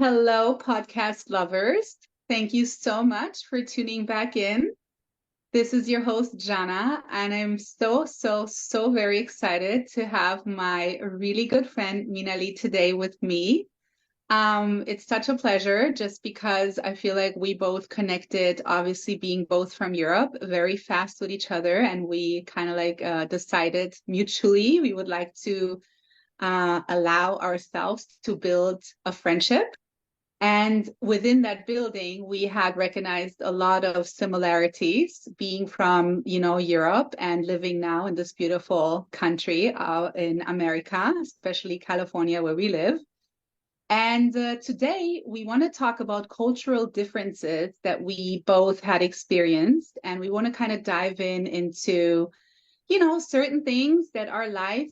Hello, podcast lovers. Thank you so much for tuning back in. This is your host, Žana, and I'm so very excited to have my really good friend, Minali, today with me. It's such a pleasure just because I feel like we both connected, obviously being both from Europe, very fast with each other, and we kind of decided mutually we would like to allow ourselves to build a friendship. And within that building, we had recognized a lot of similarities being from, Europe and living now in this beautiful country in America, especially California, where we live. And today we want to talk about cultural differences that we both had experienced. And we want to kind of dive into certain things that are life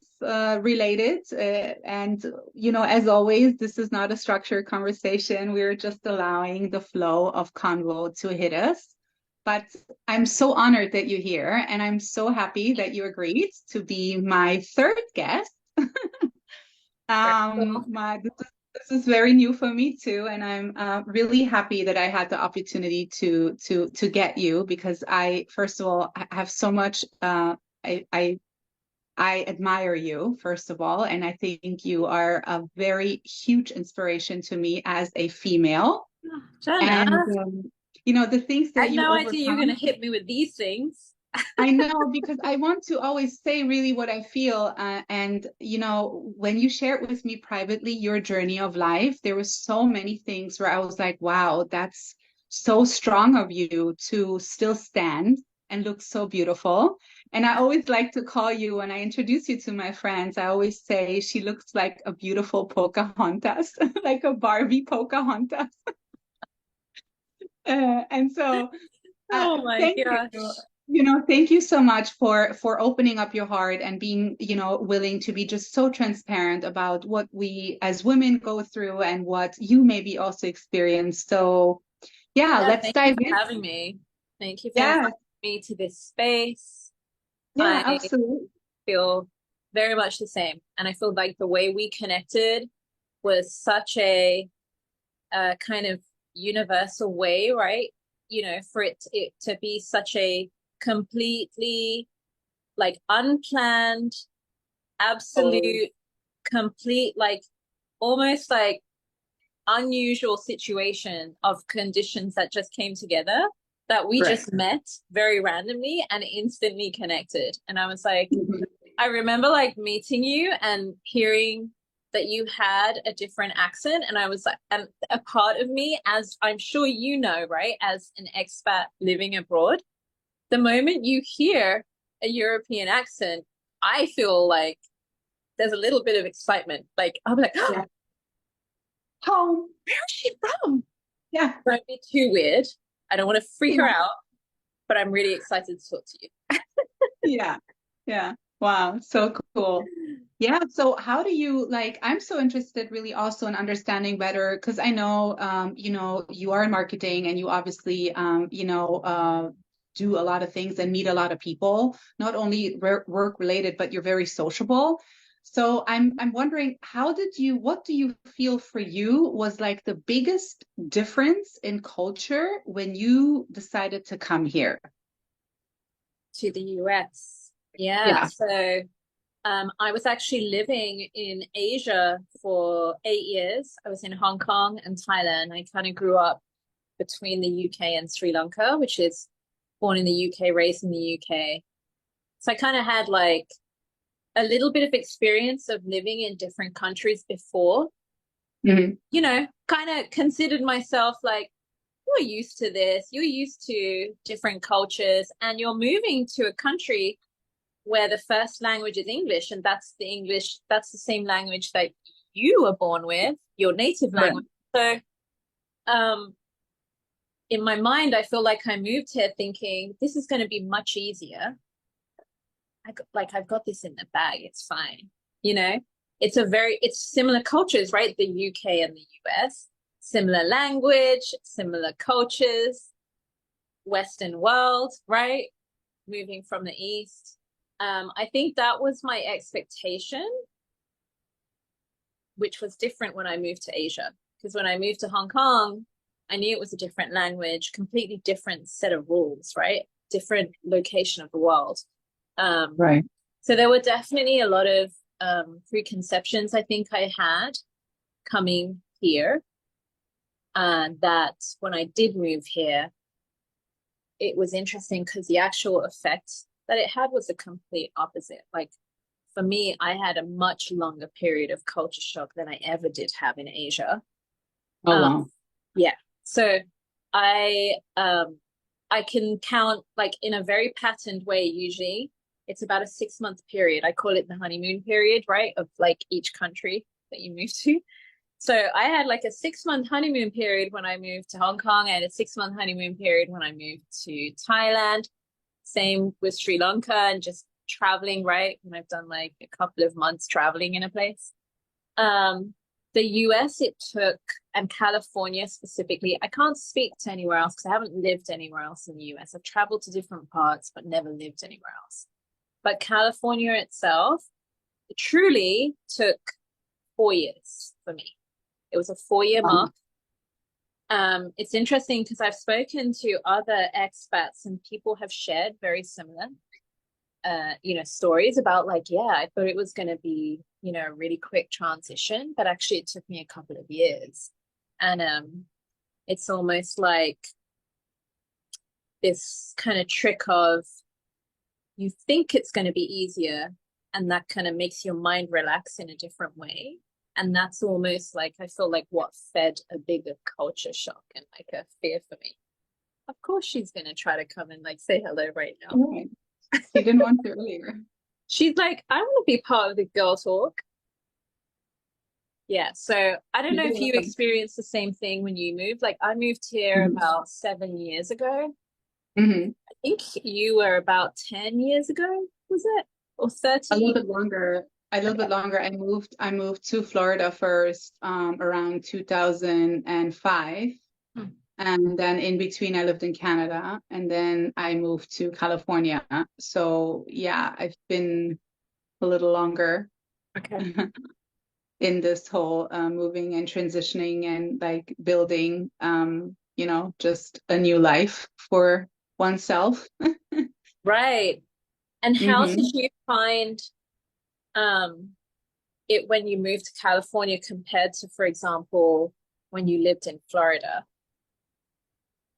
related. As always, this is not a structured conversation. We're just allowing the flow of convo to hit us. But I'm so honored that you're here, and I'm so happy that you agreed to be my third guest. Very cool. This is very new for me too, and I'm really happy that I had the opportunity to get you because I, first of all, I have so much. I, I I admire you, first of all, and I think you are a very huge inspiration to me as a female. Jana, And the things I that had you no idea you were going overcome. to hit me with these things. I know because I want to always say really what I feel. And, when you shared with me privately your journey of life, there were so many things where I was like, wow, that's so strong of you to still stand and look so beautiful. And I always like to call you, when I introduce you to my friends, I always say she looks like a beautiful Pocahontas, like a Barbie Pocahontas. And so Oh my thank you. gosh. Thank you so much for opening up your heart and being, willing to be just so transparent about what we as women go through and what you maybe also experience. So, yeah, Yeah, let's thank you dive for in. having me. Thank you for Yeah, inviting me to this space. yeah, I absolutely. feel very much the same. And I feel like the way we connected was such a kind of universal way, right? For it to be such a completely like unplanned, Oh, absolute, complete, like almost like unusual situation of conditions that just came together that we correct. just met very randomly and instantly connected. And I was like, Mhm. I remember like meeting you and hearing that you had a different accent. And I was like, and a part of me, as I'm sure you know, right, as an expat living abroad, the moment you hear a European accent, I feel like there's a little bit of excitement. Like, I'm like, oh, Yeah. Home. where is she from? Yeah. Don't be too weird. I don't want to freak her Yeah. out, but I'm really excited to talk to you. Yeah. Yeah. Wow. So cool. Yeah. So how do you I'm so interested really also in understanding better because I know you are in marketing and you obviously do a lot of things and meet a lot of people, not only work related, but you're very sociable. So I'm wondering what do you feel for you was like the biggest difference in culture when you decided to come here? To the US. Yeah. Yeah. So I was actually living in Asia for 8 years. I was in Hong Kong and Thailand. I kind of grew up between the UK and Sri Lanka, which is born in the UK, raised in the UK. So I kind of had like a little bit of experience of living in different countries before, Mhm. kind of considered myself like, you're used to this, you're used to different cultures, and you're moving to a country where the first language is English, and that's the same language that you were born with, your native Correct. language. So, um, in my mind, I feel like I moved here thinking this is going to be much easier. I've got this in the bag. It's fine. You know, it's similar cultures, right? The UK and the US, similar language, similar cultures, Western world, right? Moving from the East. I think that was my expectation, which was different when I moved to Asia. because when I moved to Hong Kong, I knew it was a different language, completely different set of rules, right? Different location of the world. Right. So there were definitely a lot of preconceptions I think I had coming here. That when I did move here, it was interesting because the actual effect that it had was a complete opposite. Like for me, I had a much longer period of culture shock than I ever did have in Asia. Oh, wow. Yeah. So I I can count like in a very patterned way, usually it's about a 6 month period. I call it the honeymoon period, right? Of like each country that you move to. So I had like a 6 month honeymoon period when I moved to Hong Kong. I had a 6 month honeymoon period when I moved to Thailand. Same with Sri Lanka and just traveling, right? And I've done like a couple of months traveling in a place. The US, it took, and California specifically, I can't speak to anywhere else because I haven't lived anywhere else in the US. I've traveled to different parts, but never lived anywhere else. But California itself, it truly took 4 years for me. It was a 4 year mark. It's interesting because I've spoken to other expats and people have shared very similar, stories about like, yeah, I thought it was going to be, a really quick transition, but actually it took me a couple of years. And it's almost like this kind of trick of you think it's going to be easier, and that kind of makes your mind relax in a different way. And that's almost like, I feel like what fed a bigger culture shock and like a fear for me. Of course, she's going to try to come and like say hello right now. Right. She didn't want to earlier. She's like, I want to be part of the girl talk. Yeah. So I don't know if you experienced the same thing when you moved. Like I moved here about 7 years ago. Mm-hmm. I think you were about 10 years ago, was it? Or 30? A little bit longer. A little bit longer. I moved to Florida first, around 2005. And then in between, I lived in Canada, and then I moved to California. So yeah, I've been a little longer Okay. in this whole moving and transitioning and like building, just a new life for oneself. Right. And how did Mm-hmm. you find it when you moved to California compared to, for example, when you lived in Florida?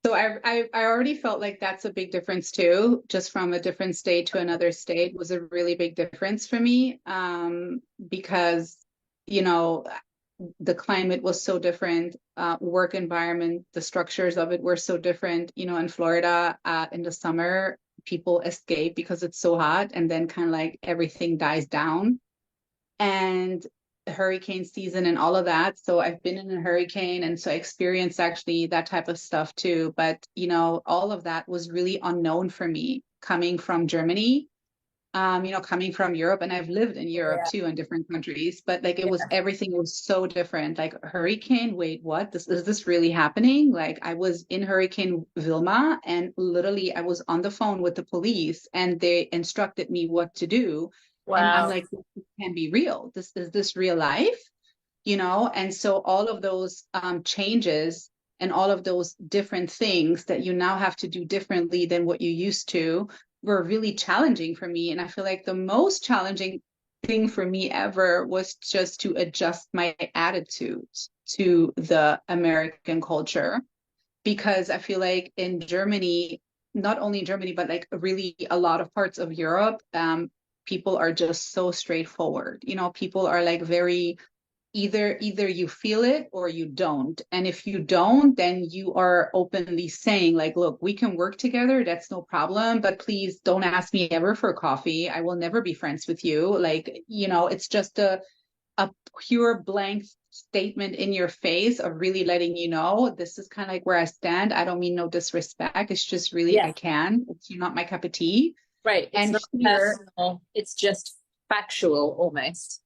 So I already felt like that's a big difference too. Just from a different state to another state was a really big difference for me, because you know the climate was so different, work environment, the structures of it were so different. In Florida, in the summer, people escape because it's so hot, and then kind of like everything dies down. And hurricane season and all of that. So I've been in a hurricane, and so I experienced actually that type of stuff too. But all of that was really unknown for me coming from Germany, coming from Europe, and I've lived in Europe Yeah. too in different countries, but like everything was so different. Like hurricane, wait, what? Is this really happening? Like I was in Hurricane Wilma, and literally I was on the phone with the police and they instructed me what to do. And I'm Wow. like, this can be real. This real life, And so all of those changes and all of those different things that you now have to do differently than what you used to were really challenging for me. And I feel like the most challenging thing for me ever was just to adjust my attitude to the American culture. Because I feel like in Germany, not only in Germany, but like really a lot of parts of Europe, people are just so straightforward. People are like very either you feel it or you don't. And if you don't, then you are openly saying like, look, we can work together, that's no problem, but please don't ask me ever for coffee, I will never be friends with you. Like, it's just a pure blank statement in your face of really letting you know this is kind of like where I stand. I don't mean no disrespect, it's just really, Yeah. it's not my cup of tea. Right. It's And not here, personal. It's just factual almost.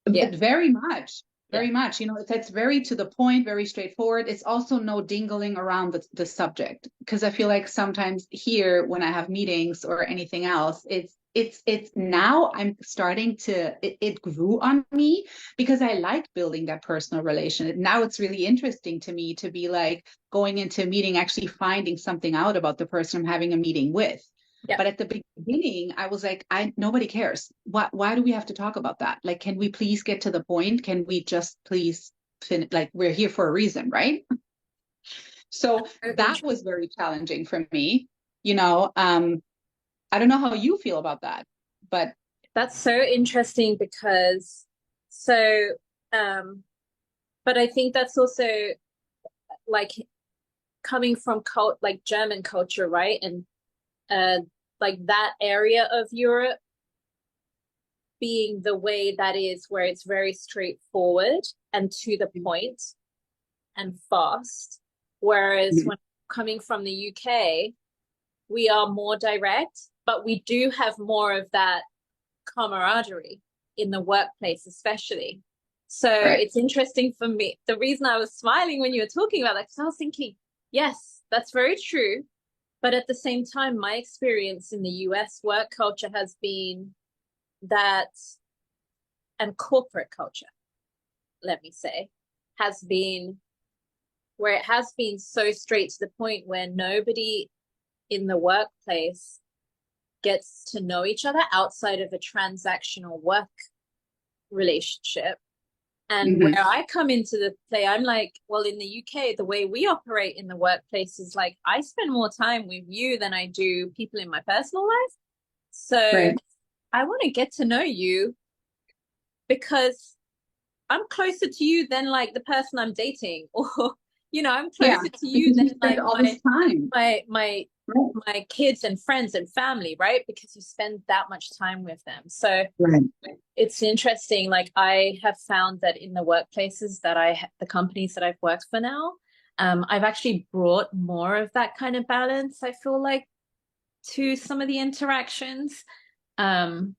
Yeah. but very much, Yeah. very much. It's very to the point, very straightforward. It's also no dingling around the subject, because I feel like sometimes here when I have meetings or anything else, it's now I'm starting to, it grew on me because I like building that personal relation. Now it's really interesting to me to be like going into a meeting, actually finding something out about the person I'm having a meeting with. Yeah. But at the beginning, I was like, nobody cares. Why do we have to talk about that? Like, can we please get to the point? Can we just please like, we're here for a reason, right? So So that was very challenging for me. You know, I don't know how you feel about that, but That's so interesting because so but I think that's also like coming from like German culture, right? And like that area of Europe being the way that is, where it's very straightforward and to the point and fast. Whereas when coming from the UK, we are more direct, but we do have more of that camaraderie in the workplace, especially. So right. it's interesting for me. The reason I was smiling when you were talking about that, because I was thinking, yes, that's very true. But at the same time, my experience in the US work culture has been that, and corporate culture, let me say, has been where it has been so straight to the point where nobody in the workplace gets to know each other outside of a transactional work relationship. And Mm-hmm. where I come into the play, I'm like, well, in the UK, the way we operate in the workplace is like I spend more time with you than I do people in my personal life. So Right. I want to get to know you because I'm closer to you than like the person I'm dating, or I'm Yeah, closer to you because you than spend like all this time. my my Right. my kids and friends and family, right? Because you spend that much time with them. So Right. it's interesting. Like I have found that in the workplaces that the companies that I've worked for now, I've actually brought more of that kind of balance, I feel like, to some of the interactions. Um,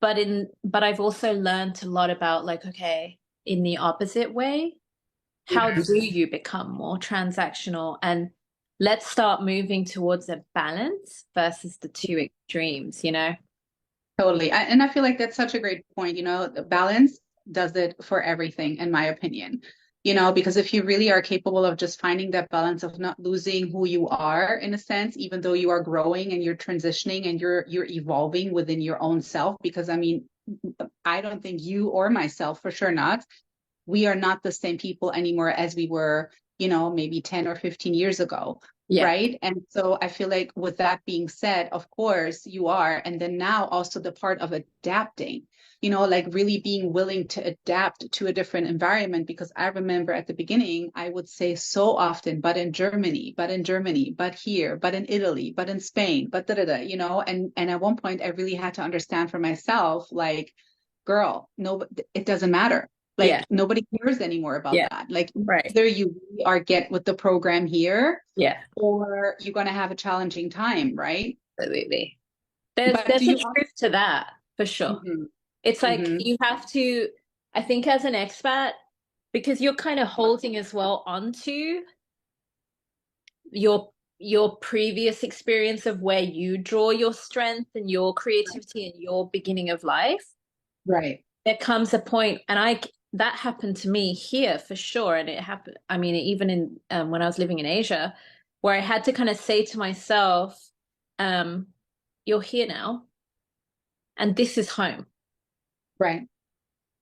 but I've also learned a lot about like, okay, in the opposite way, how Yeah. do you become more transactional? And let's start moving towards a balance versus the two extremes, you know? Totally. And I feel like that's such a great point. The balance does it for everything, in my opinion. Because if you really are capable of just finding that balance of not losing who you are in a sense, even though you are growing and you're transitioning and you're evolving within your own self, because I mean, I don't think you or myself, for sure not, we are not the same people anymore as we were, maybe 10 or 15 years ago. Yeah. Right. And so I feel like with that being said, of course you are. And then now also the part of adapting, like really being willing to adapt to a different environment. Because I remember at the beginning, I would say so often, but in Germany, but here, but in Italy, but in Spain, but da da da, and at one point I really had to understand for myself, like, girl, no, it doesn't matter. Yeah. Like nobody cares anymore about Yeah. that. Like Right. either you really are get with the program here Yeah. or you're going to have a challenging time, right? Absolutely. There's But do there's a you truth to that for sure. Mhm, It's like mhm, you have to, I think as an expat, because you're kind of holding as well onto your previous experience of where you draw your strength and your creativity and your beginning of life, right. there comes a point, and that happened to me here for sure, and it happened. I mean, even in when I was living in Asia, where I had to kind of say to myself, um, "You're here now, and this is home." Right.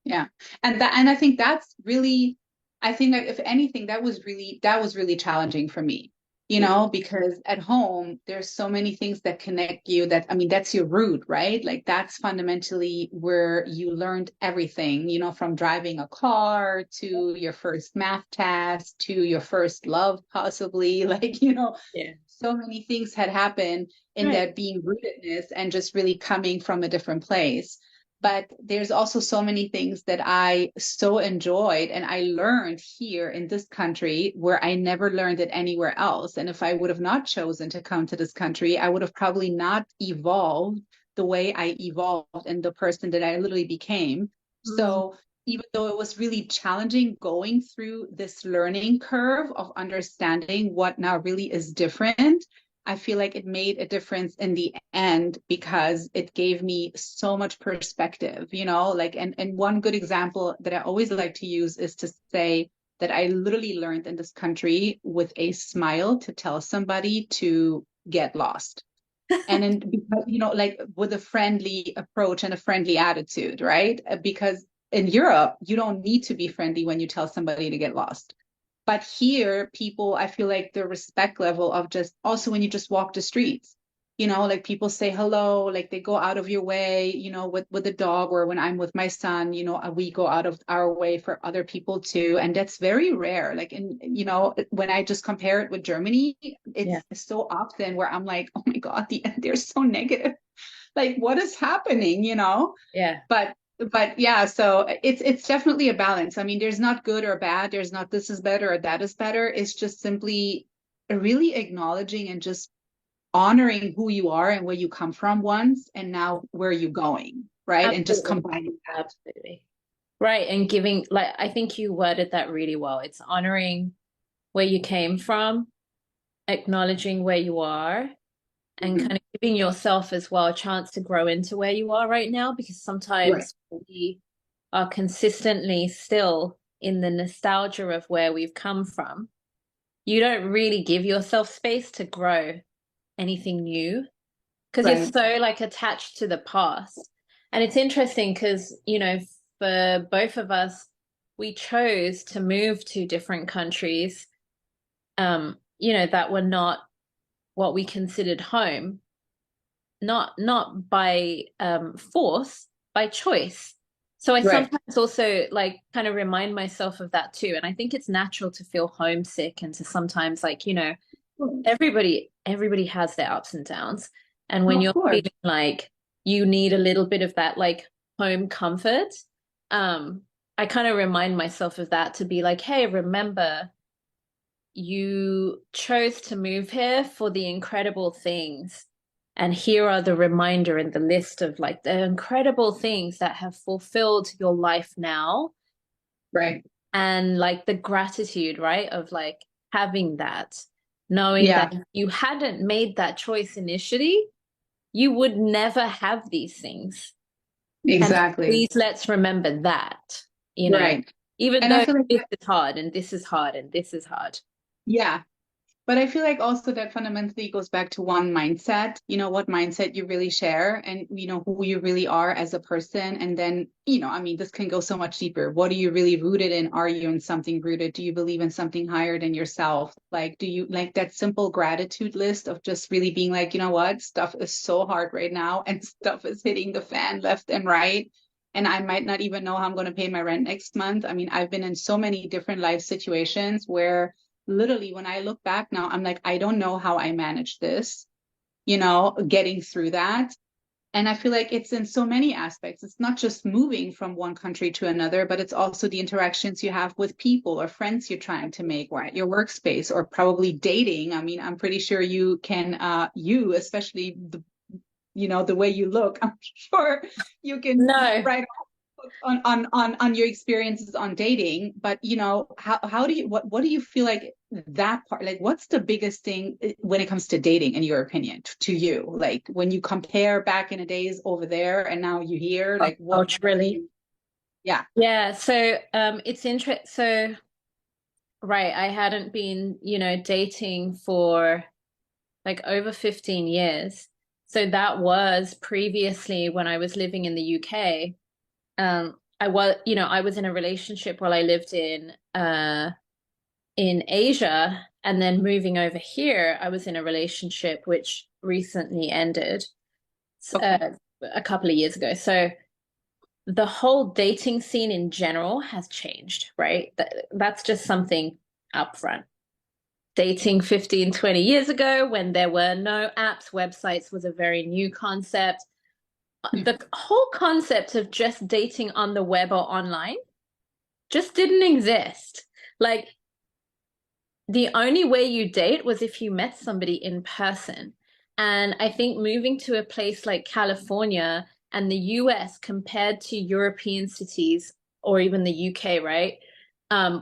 Yeah. And I think that's really, I think that if anything, that was really challenging for me, because at home there's so many things that connect you, that I mean that's your root, right? Like that's fundamentally where you learned everything, from driving a car to your first math test to your first love possibly, like, Yeah. so many things had happened in Right. that being rootedness and just really coming from a different place. But there's also so many things that I so enjoyed and I learned here in this country where I never learned it anywhere else. And if I would have not chosen to come to this country, I would have probably not evolved the way I evolved and the person that I literally became. Mm. So even though it was really challenging going through this learning curve of understanding what now really is different, I feel like it made a difference in the end because it gave me so much perspective, you know, like, and one good example that I always like to use is to say that I literally learned in this country with a smile to tell somebody to get lost. And then, because, you know, like with a friendly approach and a friendly attitude, right? Because in Europe, you don't need to be friendly when you tell somebody to get lost. But here, people, I feel like the respect level of just also when you just walk the streets, you know, like people say hello, like they go out of your way, you know, with the dog, or when I'm with my son, you know, we go out of our way for other people too. And that's very rare. Like, and you know, when I just compare it with Germany, Yeah. it's so often where I'm like, oh my God, they're so negative. Like, what is happening, you know? Yeah. But yeah, so it's definitely a balance. I mean, there's not good or bad. There's not this is better or that is better. It's just simply really acknowledging and just honoring who you are and where you come from once, and now where you're going, right? And just Absolutely. combining that. Absolutely. Right. And giving, like, I think you worded that really well. It's honoring where you came from, acknowledging where you are, and Mhm. kind of giving yourself as well a chance to grow into where you are right now, because Right, sometimes we are consistently still in the nostalgia of where we've come from. You don't really give yourself space to grow anything new because you're right, so like attached to the past. And it's interesting because, you know, for both of us, we chose to move to different countries, you know, that were not what we considered home, not by force, by choice. So I right. sometimes also like kind of remind myself of that too. And I think it's natural to feel homesick and to sometimes like, you know, everybody has their ups and downs. And when Of you're course. feeling like you need a little bit of that like home comfort, um, I kind of remind myself of that to be like, hey, remember you chose to move here for the incredible things. And here are the reminder and the list of like the incredible things that have fulfilled your life now. Right. And like the gratitude, right? Of like having that, knowing Yeah, that if you hadn't made that choice initially, you would never have these things. And exactly. please let's remember that, you know, Right. even And I though feel like this is hard and this is hard and this is hard. yeah, but I feel like also that fundamentally goes back to one mindset, you know, what mindset you really share and, you know, who you really are as a person. And then, you know, I mean, this can go so much deeper. What are you really rooted in? Are you in something rooted? Do you believe in something higher than yourself? Like, do you like that simple gratitude list of just really being like, you know what, stuff is so hard right now and stuff is hitting the fan left and right. And I might not even know how I'm going to pay my rent next month. I mean, I've been in so many different life situations where literally when I look back now, I'm like, I don't know how I managed this, you know, getting through that. And I feel like it's in so many aspects. It's not just moving from one country to another, but it's also the interactions you have with people or friends you're trying to make, or at your workspace, or probably dating. I mean, I'm pretty sure you can, you, especially you know, the way you look, I'm sure you can No. write on your experiences on dating. But you know, how do you what do you feel like that part, like what's the biggest thing when it comes to dating in your opinion to you, like when you compare back in the days over there and now you here, like what do Culturally. you yeah. Yeah, so it's interesting. So right, I hadn't been, you know, dating for like over 15 years. So that was previously when I was living in the UK. I was, you know, I was in a relationship while I lived in Asia, and then moving over here, I was in a relationship which recently ended Okay. a couple of years ago. So the whole dating scene in general has changed, right? That's just something upfront. Dating 15, 20 years ago, when there were no apps, websites was a very new concept. The whole concept of just dating on the web or online just didn't exist. Like, the only way you date was if you met somebody in person. And I think moving to a place like California and the US compared to European cities or even the UK, right?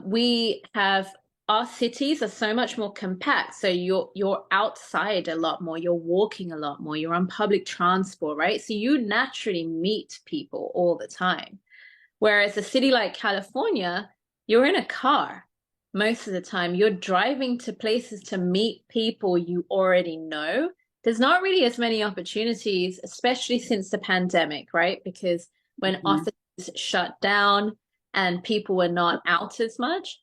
We have our cities are so much more compact. So you're outside a lot more, you're walking a lot more, you're on public transport, right? So you naturally meet people all the time. Whereas a city like California, you're in a car most of the time. You're driving to places to meet people you already know. There's not really as many opportunities, especially since the pandemic, right? Because when Mhm. offices shut down and people were not out as much.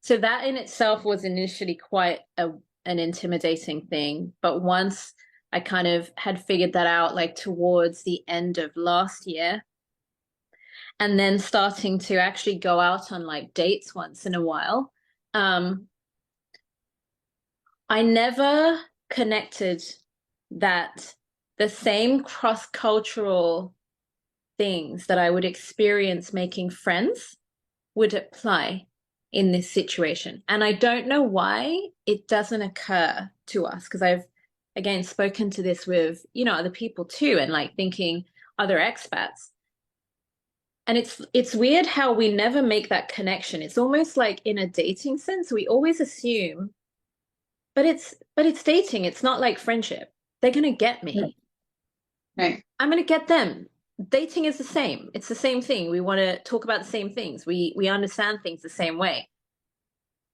So that in itself was initially quite an intimidating thing. But once I kind of had figured that out, like towards the end of last year, and then starting to actually go out on like dates once in a while, um, I never connected that the same cross-cultural things that I would experience making friends would apply in this situation. And I don't know why it doesn't occur to us, because I've again spoken to this with, other people too, and like thinking other expats. And it's weird how we never make that connection. It's almost like in a dating sense, we always assume, but it's dating. It's not like friendship. They're gonna get Right. me. Right. I'm gonna get them. Dating is the same. It's the same thing. We want to talk about the same things. We understand things the same way.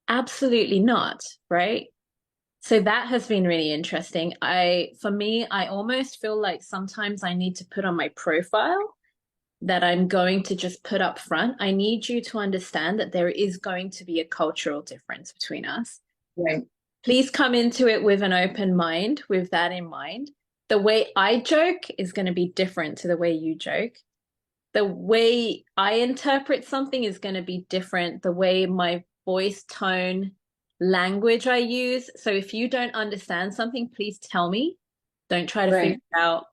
Absolutely not, right? So that has been really interesting. For me, I almost feel like sometimes I need to put on my profile that I'm going to just put up front. I need you to understand that there is going to be a cultural difference between us. Right. Please come into it with an open mind, with that in mind. The way I joke is going to be different to the way you joke. The way I interpret something is going to be different. The way my voice tone, language I use. So if you don't understand something, please tell me. Don't try to figure Right. it out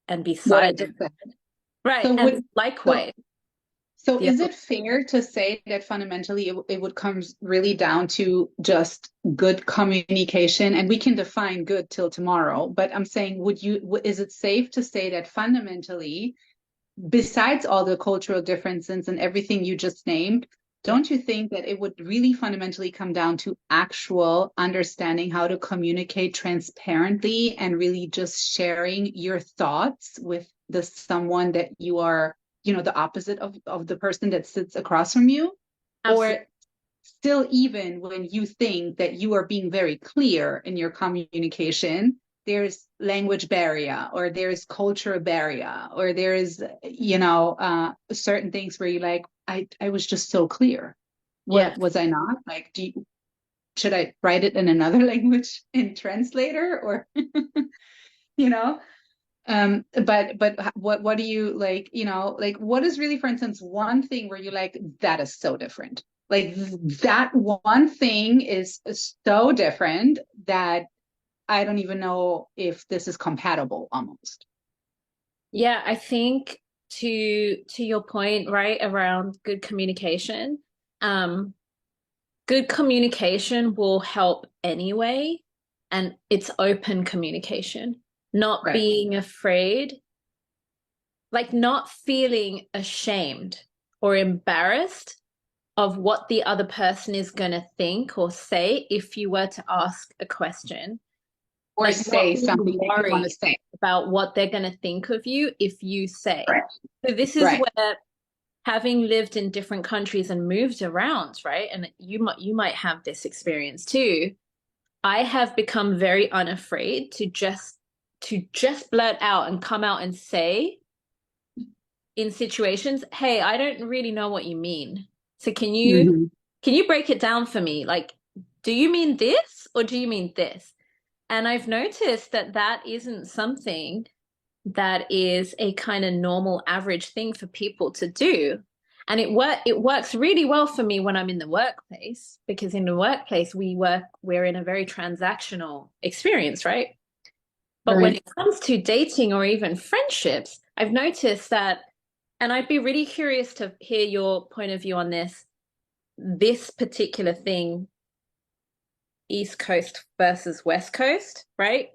and be What I just silent. said. Right. So And would so likewise, so the is other. it fair to say that fundamentally it would come really down to just good communication? And we can define good till tomorrow, but I'm saying, is it safe to say that fundamentally, besides all the cultural differences and everything you just named, Yeah. don't you think that it would really fundamentally come down to actual understanding how to communicate transparently and really just sharing your thoughts with the someone that you are, the opposite of the person that sits across from you? Absolutely. Or still, even when you think that you are being very clear in your communication, there's language barrier or there's culture barrier or there's certain things where you're like, I was just so clear. Yeah. What was I not? Like, should I write it in another language in translator, or you know but what do you like, like what is really, for instance, one thing where you're like, that is so different, like that one thing is so different that I don't even know if this is compatible almost. Yeah, I think to your point, right, around good communication, um, good communication will help anyway, and it's open communication, not Right. being afraid, like not feeling ashamed or embarrassed of what the other person is going to think or say if you were to ask a question, Or like not say being something that you want to worried say. about what they're going to think of you if you say. Right. So this is Right. where, having lived in different countries and moved around, right? And you might have this experience too. I have become very unafraid to just blurt out and come out and say in situations, "Hey, I don't really know what you mean. So can you Mhm. can you break it down for me? Like, do you mean this or do you mean this?" And I've noticed that that isn't something that is a kind of normal average thing for people to do. And it works really well for me when I'm in the workplace, because in the workplace we're in a very transactional experience, right? But when Right. it comes to dating or even friendships, I've noticed that, and I'd be really curious to hear your point of view on this particular thing, East Coast versus West Coast, right?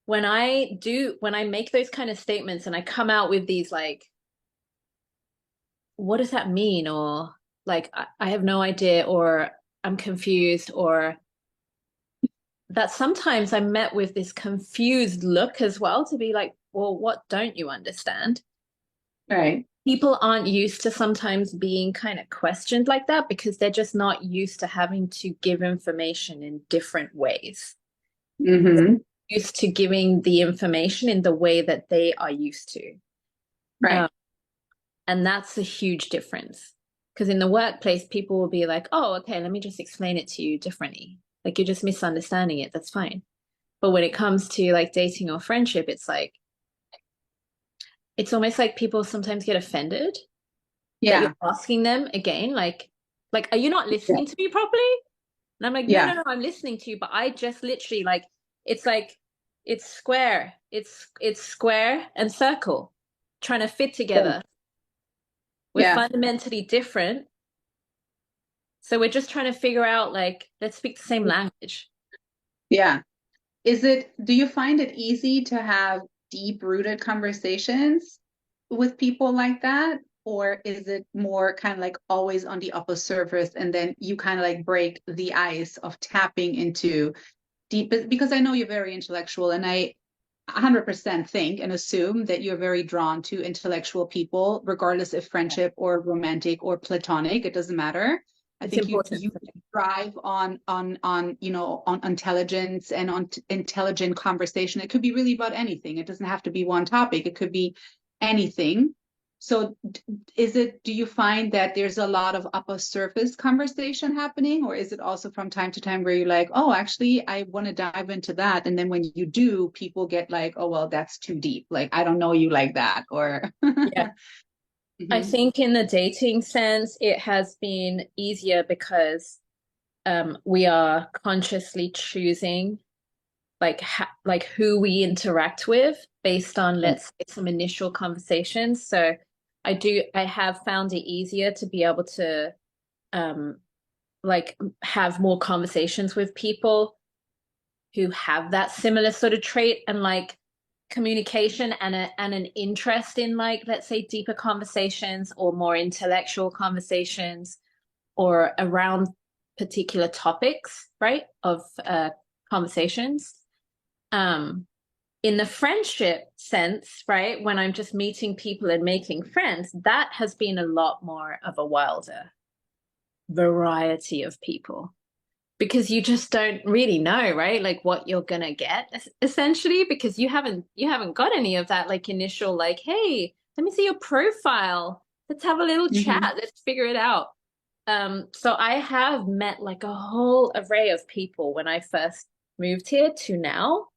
When I make those kind of statements and I come out with these like, what does that mean? Or like I have no idea, or I'm confused, or that sometimes I'm met with this confused look as well, to be like, well, what don't you understand? Right. People aren't used to sometimes being kind of questioned like that because they're just not used to having to give information in different ways. Mm-hmm. Used to giving the information in the way that they are used to. Um, Right. and that's a huge difference. Because in the workplace, people will be like, oh, okay, let me just explain it to you differently. Like you're just misunderstanding it. That's fine. But when it comes to like dating or friendship, it's like, it's almost like people sometimes get offended that you're Yeah. asking them again, like, are you not Yeah. listening to me properly? And I'm like, no, no, Yeah. no, I'm listening to you, but I just literally like it's square. It's square and circle trying to fit Yeah. together. We're Yeah. fundamentally different. So we're just trying to figure out like, let's speak the same language. Yeah. Do you find it easy to have deep-rooted conversations with people like that? Or is it more kind of like always on the upper surface and then you kind of like break the ice of tapping into deep, because I know you're very intellectual and I 100% think and assume that you're very drawn to intellectual people, regardless if friendship or romantic or platonic, it doesn't matter. I It's think you important you for me. thrive on on intelligence and on intelligent conversation. It could be really about anything. It doesn't have to be one topic. It could be anything. So do you find that there's a lot of upper surface conversation happening, or is it also from time to time where you're like, oh, actually, I want to dive into that. And then when you do, people get like, oh, well, that's too deep. Like, I don't know you like that. Or, Yeah. I Mhm. think in the dating sense, it has been easier because we are consciously choosing like who we interact with based on, let's say, some initial conversations. So I have found it easier to be able to um like have more conversations with people who have that similar sort of trait and like communication and an interest in, like, let's say, deeper conversations or more intellectual conversations or around particular topics, right, of conversations. Um, in the friendship sense, right, when I'm just meeting people and making friends, that has been a lot more of a wilder variety of people because you just don't really know, right, like what you're gonna get essentially, because you haven't got any of that like initial like, hey, let me see your profile, let's have a little chat, Mhm. let's figure it out. So I have met like a whole array of people when I first moved here to now.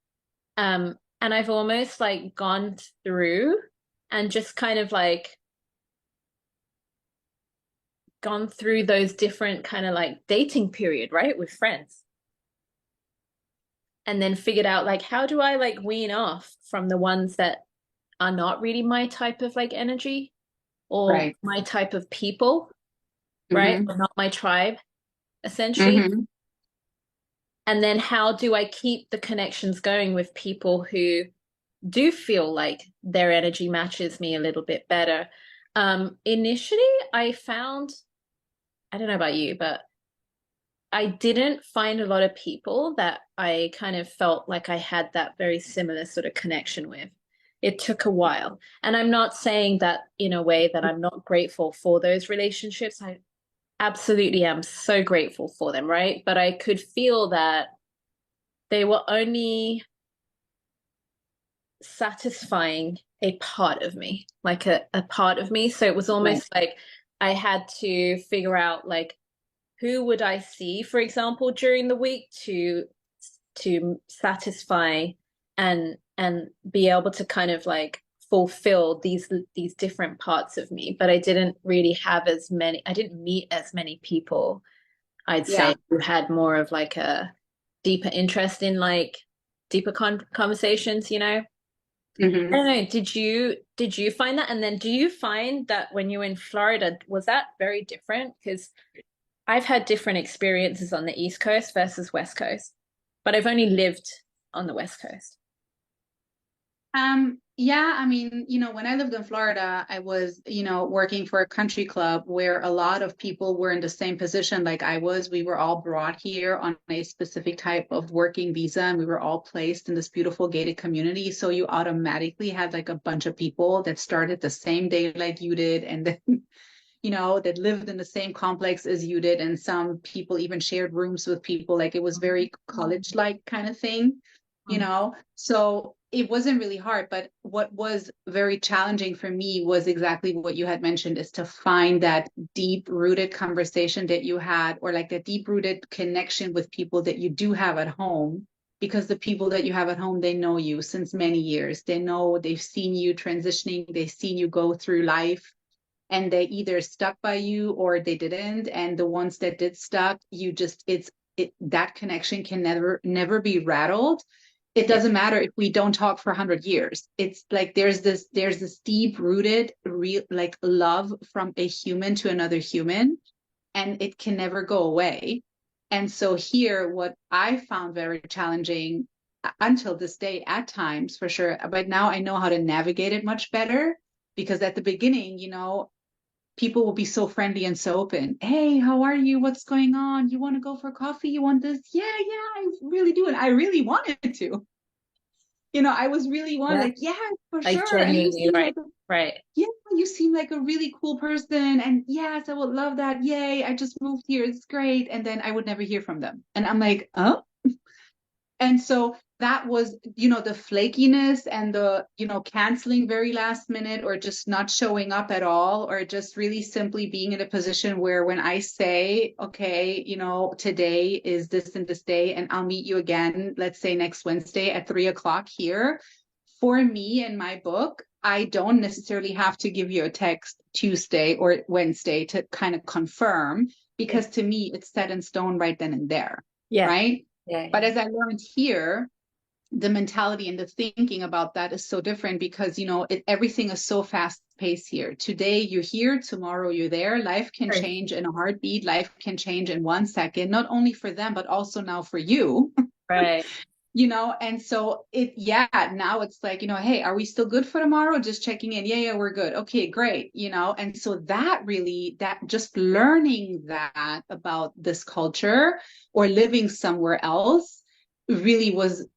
And I've almost like gone through and just kind of like gone through those different kind of like dating period, right, with friends. And then figured out like how do I like wean off from the ones that are not really my type of like energy or Right. my type of people, right? Hmm. Or not my tribe, essentially. Hmm. And then how do I keep the connections going with people who do feel like their energy matches me a little bit better? Initially, I found, I don't know about you, but I didn't find a lot of people that I kind of felt like I had that very similar sort of connection with. It took a while. And I'm not saying that in a way that I'm not grateful for those relationships. I absolutely am so grateful for them, right? But I could feel that they were only satisfying a part of me, like a part of me. So it was Right. almost like I had to figure out like who would I see, for example, during the week to satisfy and be able to kind of like fulfill these different parts of me. But I didn't really have as many, I didn't meet as many people, I'd say, Yeah. who had more of like a deeper interest in like deeper conversations, you know? I Hmm. don't know. Did you find that? And then do you find that when you were in Florida, was that very different? Because I've had different experiences on the East Coast versus West Coast, but I've only lived on the West Coast. Yeah, I mean, when I lived in Florida, I was, working for a country club where a lot of people were in the same position like I was. We were all brought here on a specific type of working visa, and we were all placed in this beautiful gated community. So you automatically had like a bunch of people that started the same day like you did, and then, that lived in the same complex as you did. And some people even shared rooms with people. Like it was very college-like kind of thing, so it wasn't really hard, but what was very challenging for me was exactly what you had mentioned, is to find that deep rooted conversation that you had, or like the deep rooted connection with people that you do have at home, because the people that you have at home, they know you since many years. They know, they've seen you transitioning, they've seen you go through life, and they either stuck by you or they didn't. And the ones that did stuck, that connection can never be rattled. It Yeah. doesn't matter if we don't talk for 100 years. It's like there's this deep rooted real like love from a human to another human, and it can never go away. And so here, what I found very challenging, until this day at times for sure, but now I know how to navigate it much better, because at the beginning, people will be so friendly and so open. Hey, how are you? What's going on? You want to go for coffee? You want this? Yeah, I really do. And I really wanted to. I was really one Yeah. like, yeah, for Like sure. And you genuinely, seem right. like Right. yeah, you seem like a really cool person. And yes, I would love that. Yay, I just moved here. It's great. And then I would never hear from them. And I'm like, oh, and so that was, the flakiness and the, canceling very last minute, or just not showing up at all, or just really simply being in a position where when I say, okay, today is this and this day, and I'll meet you again, let's say next Wednesday at 3 o'clock here. For me in my book, I don't necessarily have to give you a text Tuesday or Wednesday to kind of confirm, Yeah. because to me, it's set in stone right then and there. Yeah. Right. Yeah. But as I learned here, the mentality and the thinking about that is so different, because, everything is so fast paced here. Today you're here, tomorrow you're there. Life can Right. change in a heartbeat. Life can change in 1 second, not only for them, but also now for you. Right. And so yeah, now it's like, hey, are we still good for tomorrow? Just checking in. Yeah, we're good. Okay, great. And so that just learning that about this culture, or living somewhere else, really was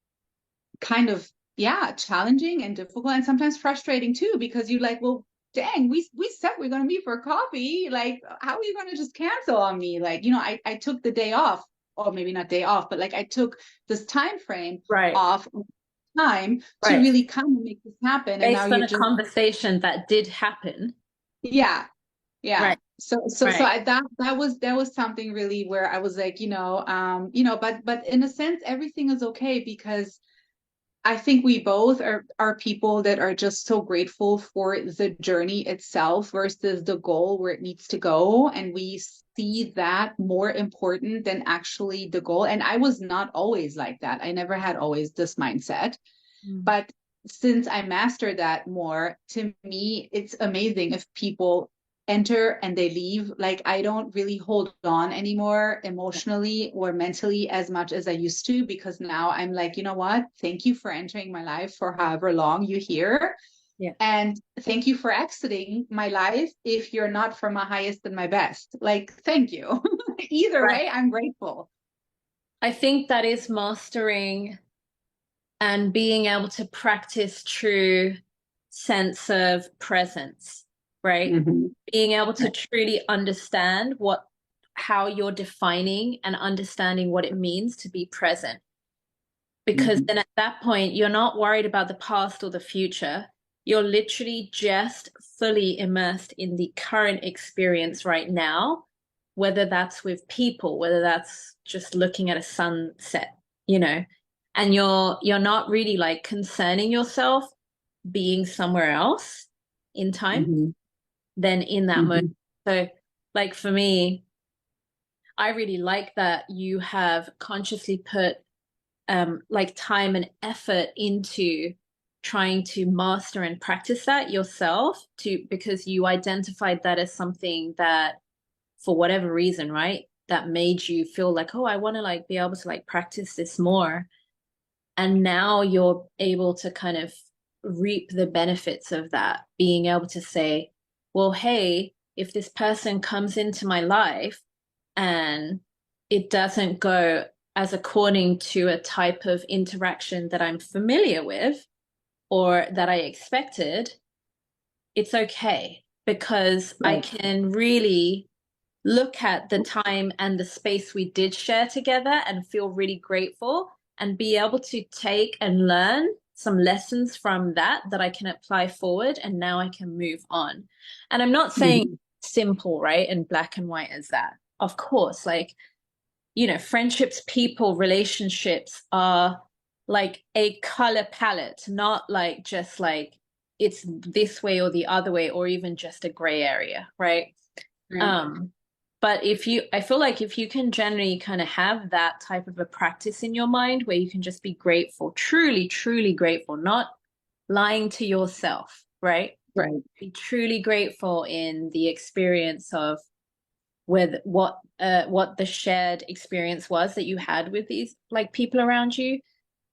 kind of, yeah, challenging and difficult, and sometimes frustrating too, because you're like, well, dang, we said we're going to meet for coffee. Like, how are you going to just cancel on me? Like, I took the day off, or maybe not day off, but like I took this time frame Right. off time to Right. really kind of make this happen, and now Based on you're a just, conversation that did happen. yeah, yeah. Right. So Right. that was something really where I was like, but in a sense everything is okay, because I think we both are people that are just so grateful for the journey itself versus the goal where it needs to go. And we see that more important than actually the goal. And I was not always like that. I never had always this mindset. Mm. But since I mastered that more, to me, it's amazing if people enter and they leave. Like, I don't really hold on anymore emotionally or mentally as much as I used to, because now I'm like, you know what? Thank you for entering my life for however long you're here. Yeah. And thank you for exiting my life if you're not for my highest and my best. Like, thank you. Either Right. way, I'm grateful. I think that is mastering and being able to practice true sense of presence, right? Mhm. Being able to Right. truly understand how you're defining and understanding what it means to be present. Because Mhm. then at that point, you're not worried about the past or the future. You're literally just fully immersed in the current experience right now, whether that's with people, whether that's just looking at a sunset, you know, and you're not really like concerning yourself being somewhere else in time Mhm. than in that moment. Mhm. So like for me, I really like that you have consciously put like time and effort into trying to master and practice that yourself because you identified that as something that for whatever reason, right, that made you feel like, oh, I want to like be able to like practice this more. And now you're able to kind of reap the benefits of that, being able to say, well, hey, if this person comes into my life and it doesn't go as according to a type of interaction that I'm familiar with or that I expected, it's okay because I Right. can really look at the time and the space we did share together and feel really grateful and be able to take and learn some lessons from that that I can apply forward, and now I can move on. And I'm not saying Mhm. simple, right, and black and white as that. Of course, like, friendships, people, relationships are like a color palette, not like just like it's this way or the other way, or even just a gray area, right? Right. Um, but I feel like if you can generally kind of have that type of a practice in your mind where you can just be grateful, truly, truly grateful, not lying to yourself, right? Right. Be truly grateful in the experience of with what the shared experience was that you had with these like people around you.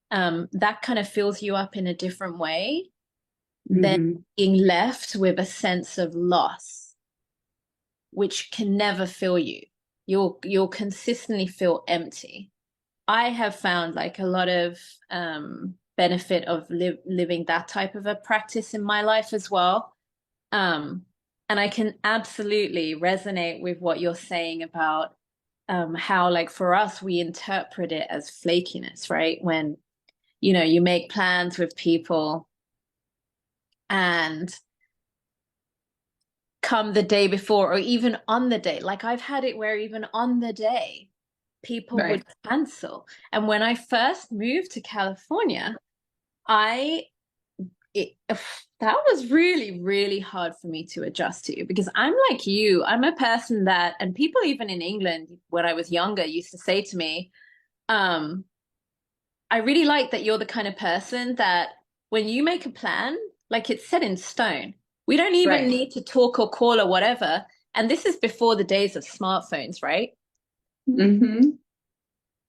That kind of fills you up in a different way than Hmm. being left with a sense of loss, which can never fill you. You'll consistently feel empty. I have found like a lot of benefit of living that type of a practice in my life as well. Um, and I can absolutely resonate with what you're saying about how, like, for us, we interpret it as flakiness, right? When, you make plans with people and come the day before or even on the day, like I've had it where even on the day, people would Right. cancel. And when I first moved to California, I it, that was really, really hard for me to adjust to because I'm like you. I'm a person that, and people even in England when I was younger used to say to me, um, I really like that you're the kind of person that when you make a plan, like it's set in stone. We don't even Right. need to talk or call or whatever. And this is before the days of smartphones, right? Hmm.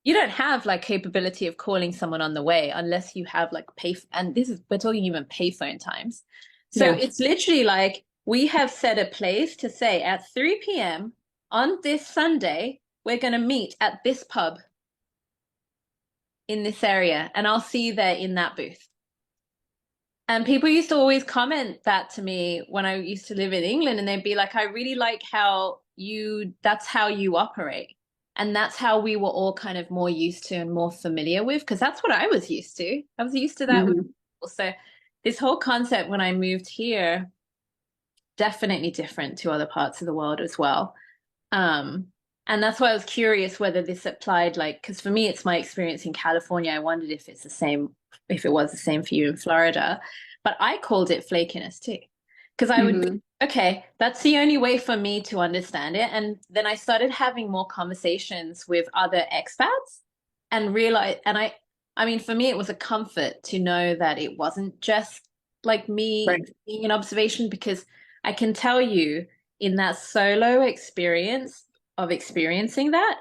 You don't have like capability of calling someone on the way unless you have like and this is we're talking even payphone times. So Yeah. it's literally like we have set a place to say at 3 p.m. on this Sunday, we're going to meet at this pub in this area, and I'll see you there in that booth. And people used to always comment that to me when I used to live in England, and they'd be like, I really like that's how you operate. And that's how we were all kind of more used to and more familiar with, because that's what I was used to. I was used to that with Hmm. people. So this whole concept when I moved here, definitely different to other parts of the world as well. Um, and that's why I was curious whether this applied, like, because for me, it's my experience in California. I wondered if it's the same, if it was the same for you in Florida. But I called it flakiness too, because I would be, Hmm. okay, that's the only way for me to understand it. And then I started having more conversations with other expats and realized, I mean, for me, it was a comfort to know that it wasn't just like me Right. being an observation, because I can tell you in that solo experience of experiencing that,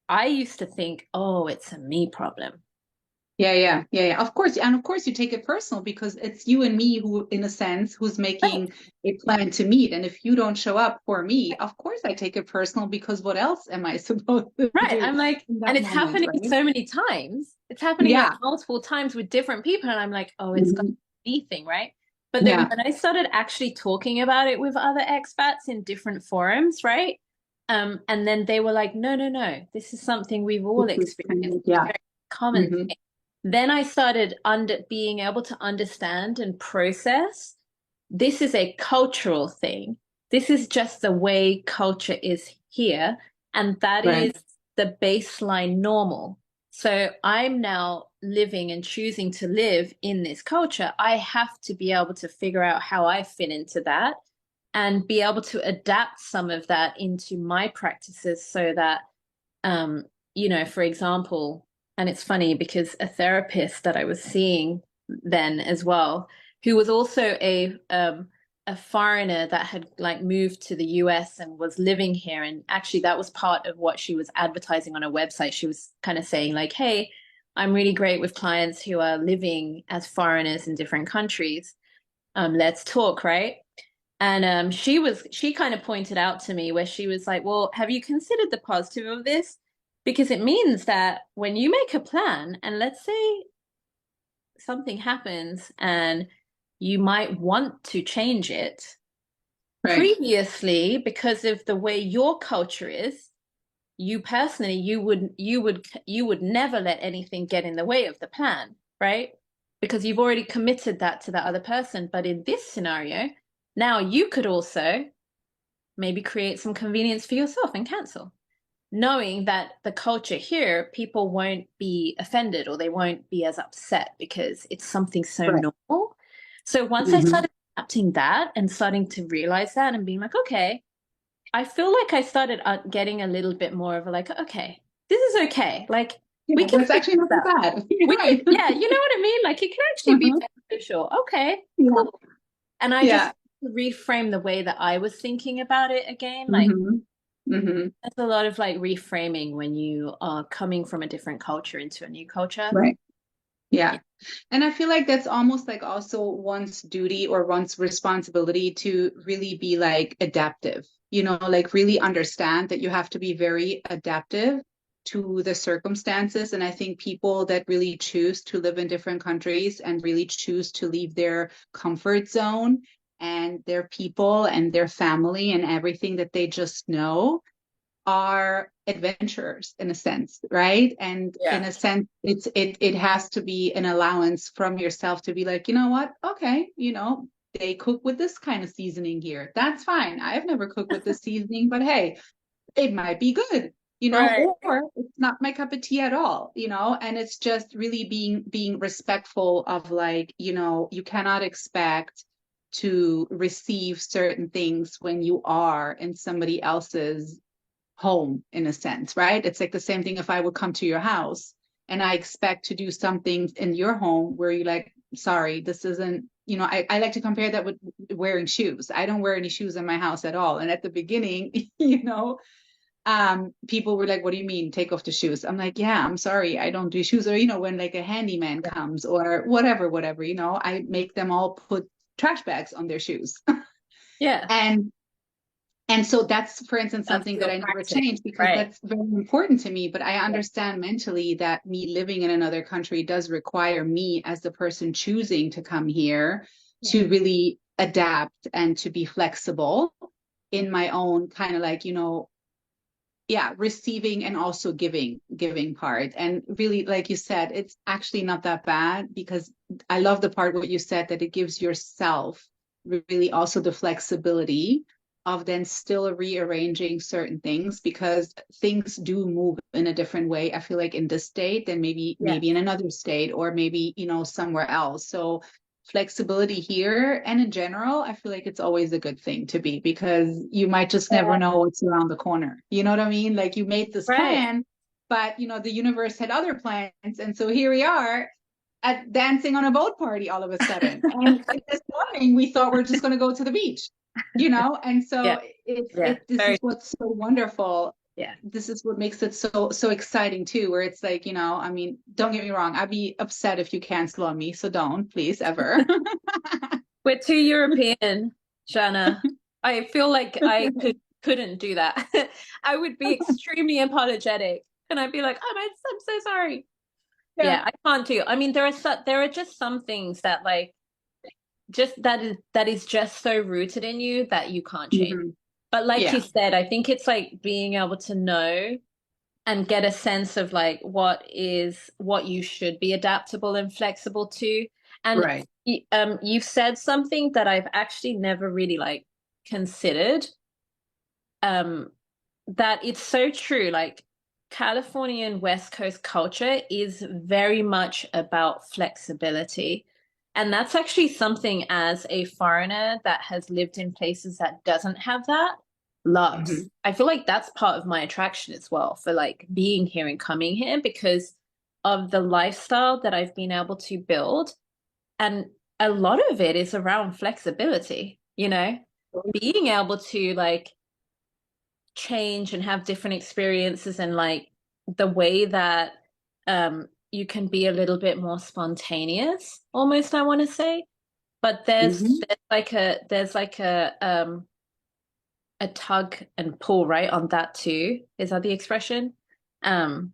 I used to think, oh, it's a me problem. Yeah, yeah, yeah, yeah. Of course, and of course you take it personal because it's you and me who, in a sense, who's Right. making a plan to meet. And if you don't show up for me, of course I take it personal because what else am I supposed to Right. do I'm like, in and that it's moment, happening right? so many times. It's happening like Yeah. multiple times with different people. And I'm like, oh, it's got to Mhm. be a thing, right? But then Yeah. when I started actually talking about it with other expats in different forums, right? And then they were like, no, no, no, this is something we've all This is kind experienced. of, yeah. Very common Hmm. thing. Then I started being able to understand and process this is a cultural thing. This is just the way culture is here, and that Right. is the baseline normal. So I'm now living and choosing to live in this culture. I have to be able to figure out how I fit into that and be able to adapt some of that into my practices so that um, for example, and it's funny because a therapist that I was seeing then as well, who was also a foreigner that had like moved to the US and was living here, and actually that was part of what she was advertising on her website. She was kind of saying like, "Hey, I'm really great with clients who are living as foreigners in different countries. Let's talk, right? And she kind of pointed out to me where she was like, well, have you considered the positive of this? Because it means that when you make a plan, and let's say something happens and you might want to change it, Right. previously, because of the way your culture is, you personally, you would never let anything get in the way of the plan, right? Because you've already committed that to the other person. But in this scenario, now you could also maybe create some convenience for yourself and cancel, knowing that the culture here, people won't be offended or they won't be as upset because it's something so Right. normal. So once I Hmm. started adapting that and starting to realize that and being like, okay, I feel like I started getting a little bit more of a like, okay, this is okay. Like we Yeah, can that's figure actually not this that out. bad. You're We can, right. yeah, you know what I mean? Like it can actually be Uh-huh. beneficial. Okay, Yeah. cool. And I just Yeah. reframe the way that I was thinking about it again. Like Hmm. Hmm. there's a lot of like reframing when you are coming from a different culture into a new culture. Right. Yeah. Yeah. And I feel like that's almost like also one's duty or one's responsibility to really be like adaptive, like really understand that you have to be very adaptive to the circumstances. And I think people that really choose to live in different countries and really choose to leave their comfort zone and their people and their family and everything that they just know are adventurers in a sense, right? And in Yeah. a sense, it has to be an allowance from yourself to be like, you know what? Okay, they cook with this kind of seasoning here. That's fine. I've never cooked with this seasoning, but hey, it might be good, Right. or it's not my cup of tea at all, and it's just really being respectful of like, you cannot expect to receive certain things when you are in somebody else's home in a sense, right? It's like the same thing if I would come to your house and I expect to do something in your home where you're like, sorry, this isn't, I like to compare that with wearing shoes. I don't wear any shoes in my house at all. And at the beginning, people were like, what do you mean take off the shoes? I'm like, yeah, I'm sorry, I don't do shoes. Or, when like a handyman Yeah. comes or whatever, I make them all put trash bags on their shoes. Yeah. and and so that's, for instance, That's something that your I never practice. changed because Right. that's very important to me. But I Yeah. understand mentally that me living in another country does require me as the person choosing to come here Yeah. to really adapt and to be flexible in my own kind of like, yeah, receiving and also giving part. And really, like you said, it's actually not that bad because I love the part what you said that it gives yourself really also the flexibility of then still rearranging certain things because things do move in a different way. I feel like in this state than maybe Yeah. maybe in another state or maybe somewhere else. So flexibility here and in general, I feel like it's always a good thing to be because you might just never Yeah. know what's around the corner. You know what I mean? Like you made this Right. plan, but the universe had other plans. And so here we are at dancing on a boat party all of a sudden. And this morning we thought we're just going to go to the beach, and Yeah. so Yeah. this is Very. what's so wonderful. Yeah. This is what makes it so exciting too, where it's like, I mean, don't get me wrong, I'd be upset if you cancel on me, so don't, please, ever. We're too European, Jana. I feel like I couldn't do that. I would be extremely apologetic, and I'd be like, "Oh, I'm so sorry." Yeah. Yeah, I can't do. I mean, there are just some things that like just that is just so rooted in you that you can't change. Hmm. But like you Yeah. said, I think it's like being able to know and get a sense of like what you should be adaptable and flexible to. And Right. you've said something that I've actually never really like considered. Um, that it's so true. Like Californian West Coast culture is very much about flexibility. And that's actually something as a foreigner that has lived in places that doesn't have that loves. Hmm. I feel like that's part of my attraction as well for like being here and coming here because of the lifestyle that I've been able to build. And a lot of it is around flexibility, being able to like change and have different experiences and like the way that you can be a little bit more spontaneous, almost, I want to say. But Hmm. there's like a tug and pull, right, on that too. Is that the expression? Um,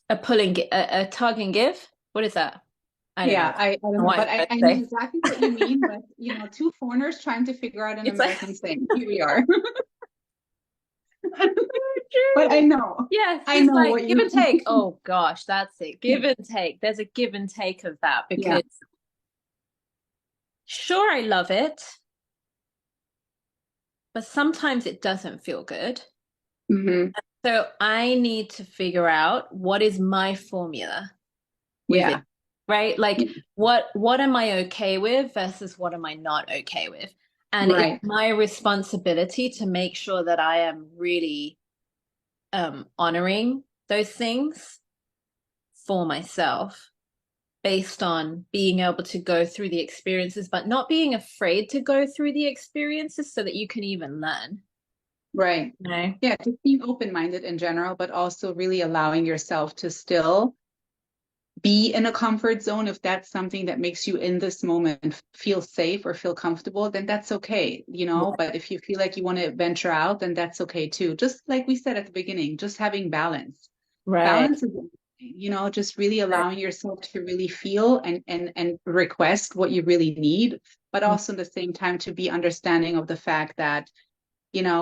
a tug and give. What is that? I don't know. Yeah, I don't know, What but I'm trying I to know say. exactly what you mean. But two foreigners trying to figure out an It's like American saying. Here we are. But true. Yes, I it's know like what give you and take. Oh gosh, that's it. yeah, Give and take. There's a give and take of that yeah. because sure, I love it, but sometimes it doesn't feel good. Hmm. So I need to figure out what is my formula with it, Yeah. right? Like what am I okay with versus what am I not okay with? And it's Right. my responsibility to make sure that I am really honoring those things for myself based on being able to go through the experiences, but not being afraid to go through the experiences so that you can even learn. Right. You know? Yeah, just being open-minded in general, but also really allowing yourself to still be in a comfort zone. If that's something that makes you in this moment feel safe or feel comfortable, then that's okay, Yeah. But if you feel like you want to venture out, then that's okay too. Just like we said at the beginning, just having balance. Right. Balance is, just really allowing yourself to really feel and request what you really need, but also at the same time to be understanding of the fact that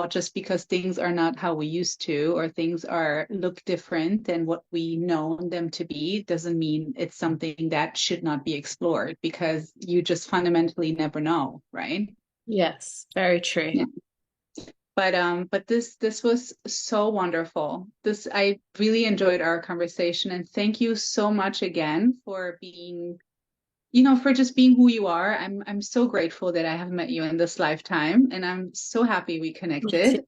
just because things are not how we used to, or things are look different than what we know them to be, doesn't mean it's something that should not be explored, because you just fundamentally never know, right? Yes, very true. Yeah. But this was so wonderful. This I really enjoyed our conversation, and thank you so much again for being, for just being who you are. I'm so grateful that I have met you in this lifetime, and I'm so happy we Me too. connected.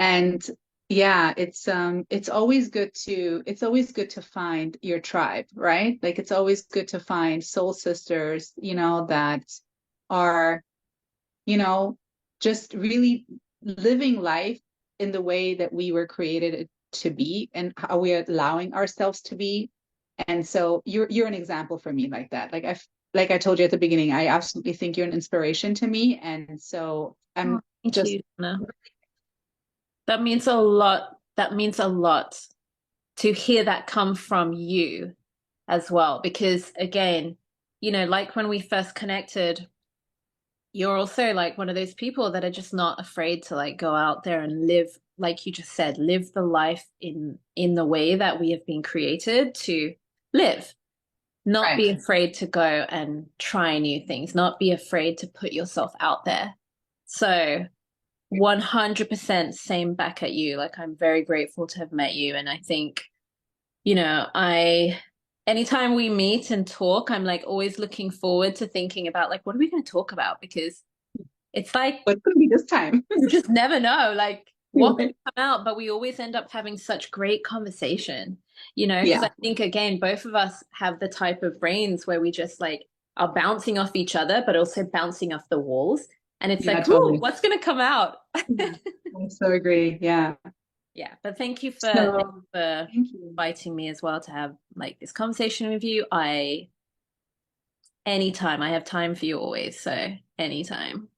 And yeah, it's always good to find your tribe, right? Like it's always good to find soul sisters, that are, you know, just really living life in the way that we were created it to be, and how we are allowing ourselves to be. And so you're an example for me like that. Like I told you at the beginning, I absolutely think you're an inspiration to me. And so Oh, I'm thank just you, Anna. That means a lot. That means a lot to hear that come from you as well. Because again, like when we first connected, you're also like one of those people that are just not afraid to like go out there and live, like you just said, live the life in the way that we have been created to live. Not right. be afraid to go and try new things, not be afraid to put yourself out there. So 100% same back at you. Like I'm very grateful to have met you. And I think, anytime we meet and talk, I'm like always looking forward to thinking about like, what are we going to talk about? Because it's like What could be this time? you just never know, like what could Right. come out, but we always end up having such great conversation, because Yeah, I think again, both of us have the type of brains where we just like are bouncing off each other, but also bouncing off the walls. And it's yeah, like, whoo, totally. what's going to come out? Yeah, I so agree. Yeah. Yeah, but thank you So for thank you. inviting me as well to have like this conversation with you. Anytime I have time for you always, so anytime.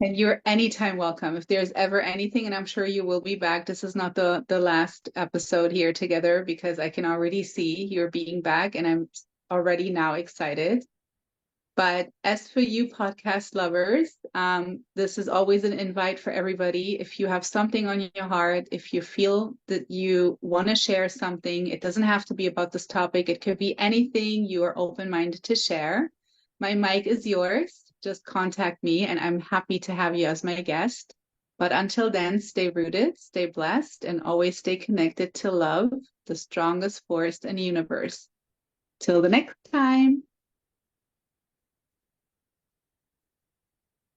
And you're anytime welcome. If there's ever anything, and I'm sure you will be back. This is not the last episode here together, because I can already see you're being back, and I'm already now excited. But as for you, podcast lovers, this is always an invite for everybody. If you have something on your heart, if you feel that you want to share something, it doesn't have to be about this topic. It could be anything you are open-minded to share. My mic is yours. Just contact me, and I'm happy to have you as my guest. But until then, stay rooted, stay blessed, and always stay connected to love, the strongest force in the universe. Till the next time.